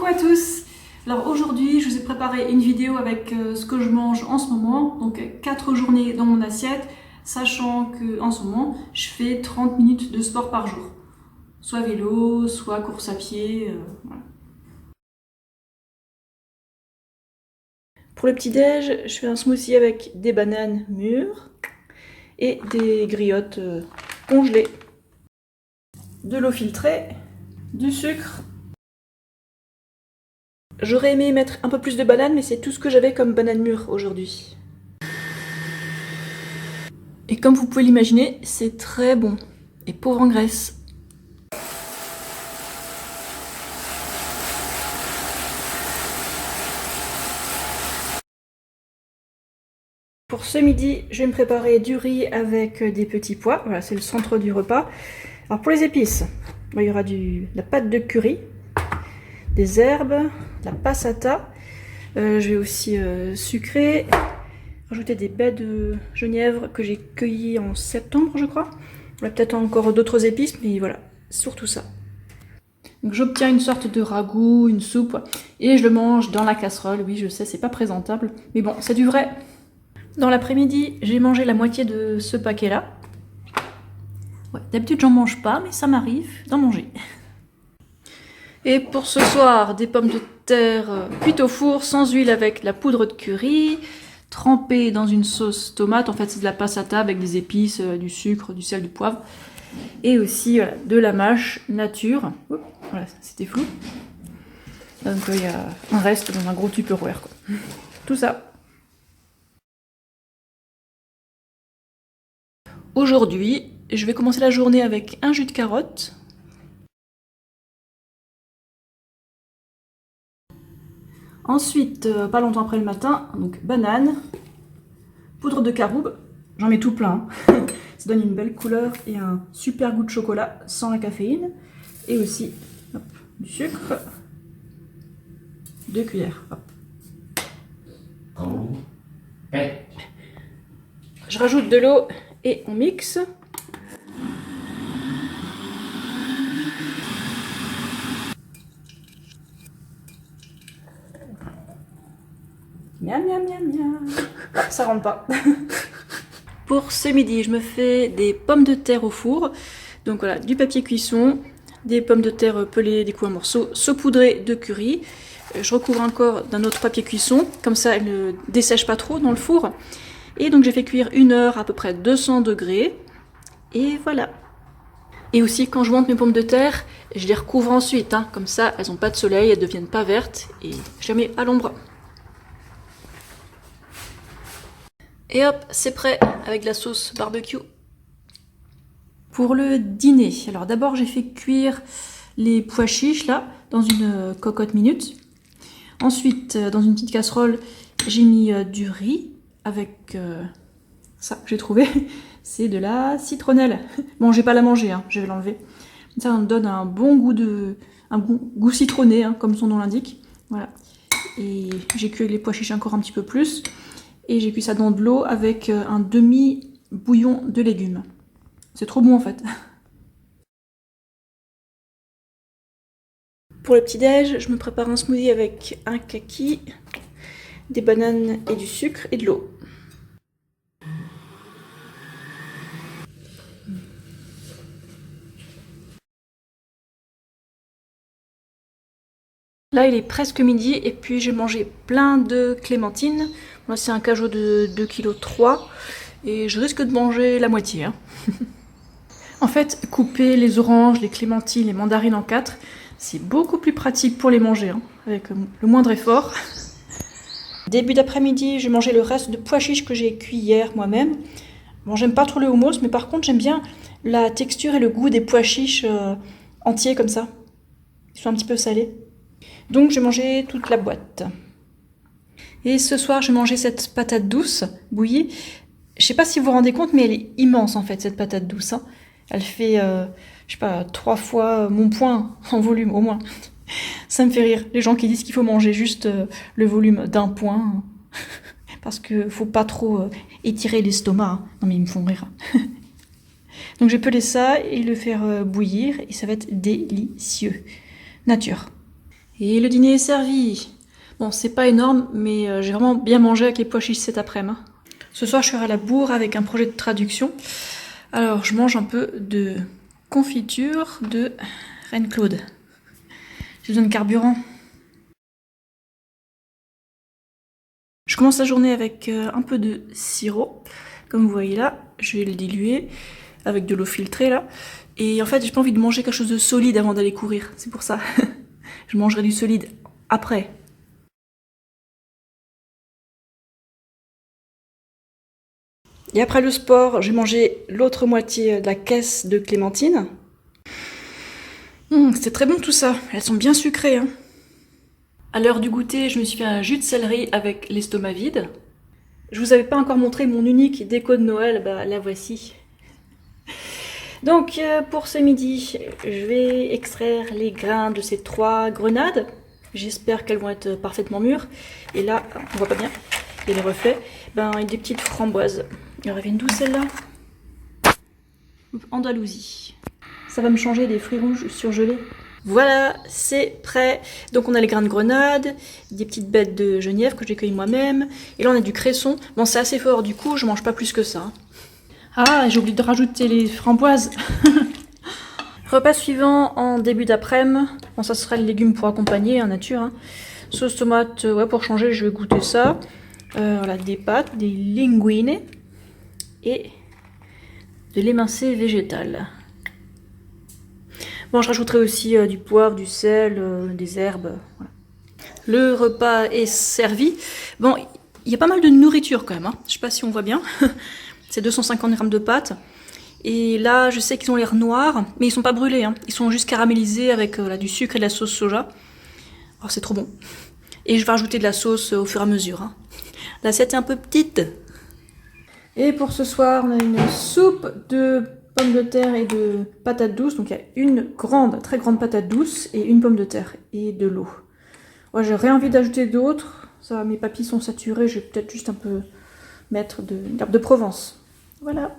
à tous. Alors aujourd'hui, je vous ai préparé une vidéo avec ce que je mange en ce moment. Donc 4 journées dans mon assiette, sachant qu'en ce moment, je fais 30 minutes de sport par jour. Soit vélo, soit course à pied. Voilà. Pour le petit-déj, je fais un smoothie avec des bananes mûres et des griottes congelées, de l'eau filtrée, du sucre. J'aurais aimé mettre un peu plus de bananes, mais c'est tout ce que j'avais comme banane mûre aujourd'hui. Et comme vous pouvez l'imaginer, c'est très bon et pauvre en graisse. Pour ce midi, je vais me préparer du riz avec des petits pois. Voilà, c'est le centre du repas. Alors pour les épices, il y aura de la pâte de curry, des herbes, de la passata. Je vais aussi sucrer, rajouter des baies de genièvre que j'ai cueillies en septembre, je crois. Il y a peut-être encore d'autres épices, mais voilà, surtout ça. Donc j'obtiens une sorte de ragoût, une soupe, et je le mange dans la casserole. Oui, je sais, c'est pas présentable, mais bon, c'est du vrai. Dans l'après-midi, j'ai mangé la moitié de ce paquet-là. Ouais, d'habitude, j'en mange pas, mais ça m'arrive d'en manger. Et pour ce soir, des pommes de terre cuites au four, sans huile, avec la poudre de curry, trempées dans une sauce tomate. En fait, c'est de la passata avec des épices, du sucre, du sel, du poivre. Et aussi voilà, de la mâche nature. Oups, voilà, c'était flou. Donc il y a un reste dans un gros tupperware, quoi. Tout ça. Aujourd'hui, je vais commencer la journée avec un jus de carotte. Ensuite, pas longtemps après le matin, donc banane, poudre de caroube, j'en mets tout plein, hein. Ça donne une belle couleur et un super goût de chocolat sans la caféine. Et aussi hop, du sucre, 2 cuillères. Hop. Je rajoute de l'eau et on mixe. Miam miam miam miam. Ah, ça rentre pas. Pour ce midi, je me fais des pommes de terre au four. Donc voilà, du papier cuisson, des pommes de terre pelées, découpées en morceaux, saupoudrées de curry. Je recouvre encore d'un autre papier cuisson, comme ça elles ne dessèchent pas trop dans le four. Et donc j'ai fait cuire 1 heure à peu près 200 degrés. Et voilà. Et aussi quand je monte mes pommes de terre, je les recouvre ensuite, hein. Comme ça elles n'ont pas de soleil, elles ne deviennent pas vertes et je les mets à l'ombre. Et hop, c'est prêt avec de la sauce barbecue. Pour le dîner, alors d'abord j'ai fait cuire les pois chiches là dans une cocotte minute. Ensuite, dans une petite casserole, j'ai mis du riz avec ça que j'ai trouvé, c'est de la citronnelle. Bon, je vais pas la manger, hein, je vais l'enlever. Ça me donne un bon goût goût citronné, hein, comme son nom l'indique. Voilà. Et j'ai cuit les pois chiches encore un petit peu plus. Et j'ai cuit ça dans de l'eau avec un demi-bouillon de légumes. C'est trop bon en fait. Pour le petit-déj, je me prépare un smoothie avec un kaki, des bananes et du sucre et de l'eau. Là, il est presque midi et puis j'ai mangé plein de clémentines. Moi, c'est un cajot de 2,3 kg et je risque de manger la moitié, hein. En fait, couper les oranges, les clémentines, les mandarines en 4, c'est beaucoup plus pratique pour les manger, hein, avec le moindre effort. Début d'après-midi, j'ai mangé le reste de pois chiches que j'ai cuit hier moi-même. Bon, j'aime pas trop le houmous, mais par contre, j'aime bien la texture et le goût des pois chiches entiers comme ça. Ils sont un petit peu salés. Donc, j'ai mangé toute la boîte. Et ce soir, j'ai mangé cette patate douce, bouillie. Je sais pas si vous vous rendez compte, mais elle est immense en fait, cette patate douce, hein. Elle fait, je sais pas, 3 fois mon poing en volume au moins. Ça me fait rire, les gens qui disent qu'il faut manger juste le volume d'un poing, parce que faut pas trop étirer l'estomac, hein. Non mais ils me font rire. Donc j'ai pelé ça et le faire bouillir, et ça va être délicieux. Nature. Et le dîner est servi. Bon, c'est pas énorme, mais j'ai vraiment bien mangé avec les pois chiches cet après-midi. Ce soir, je serai à la bourre avec un projet de traduction. Alors, je mange un peu de confiture de Reine Claude. J'ai besoin de carburant. Je commence la journée avec un peu de sirop. Comme vous voyez là, je vais le diluer avec de l'eau filtrée là. Et en fait, j'ai pas envie de manger quelque chose de solide avant d'aller courir. C'est pour ça. Je mangerai du solide après. Et après le sport, j'ai mangé l'autre moitié de la caisse de clémentines. C'était très bon tout ça. Elles sont bien sucrées. Hein. À l'heure du goûter, je me suis fait un jus de céleri avec l'estomac vide. Je vous avais pas encore montré mon unique déco de Noël, bah la voici. Donc pour ce midi, je vais extraire les grains de ces 3 grenades. J'espère qu'elles vont être parfaitement mûres. Et là, on voit pas bien, il y a les reflets. Ben, il y a des petites framboises. Elles viennent d'où celles-là? Andalousie. Ça va me changer des fruits rouges surgelés. Voilà, c'est prêt. Donc on a les grains de grenade, des petites bêtes de genièvre que j'ai cueillies moi-même. Et là on a du cresson. Bon, c'est assez fort, du coup je mange pas plus que ça. Ah, j'ai oublié de rajouter les framboises. Repas suivant en début d'après-midi. Bon, ça sera les légumes pour accompagner, en nature. Hein. Sauce tomate, ouais, pour changer, je vais goûter ça. Voilà, des pâtes, des linguine et de l'émincé végétal. Bon, je rajouterai aussi du poivre, du sel, des herbes. Voilà. Le repas est servi. Bon, il y a pas mal de nourriture quand même. Hein. Je sais pas si on voit bien. C'est 250 grammes de pâtes. Et là, je sais qu'ils ont l'air noirs, mais ils sont pas brûlés. Hein. Ils sont juste caramélisés avec du sucre et de la sauce soja. Alors c'est trop bon. Et je vais rajouter de la sauce au fur et à mesure. Hein. L'assiette est un peu petite. Et pour ce soir, on a une soupe de pommes de terre et de patates douces. Donc il y a une grande, très grande patate douce et une pomme de terre et de l'eau. Ouais, j'ai rien envie d'ajouter d'autre. Ça, mes papilles sont saturées. Je vais peut-être juste un peu mettre de l'herbe de Provence. Voilà.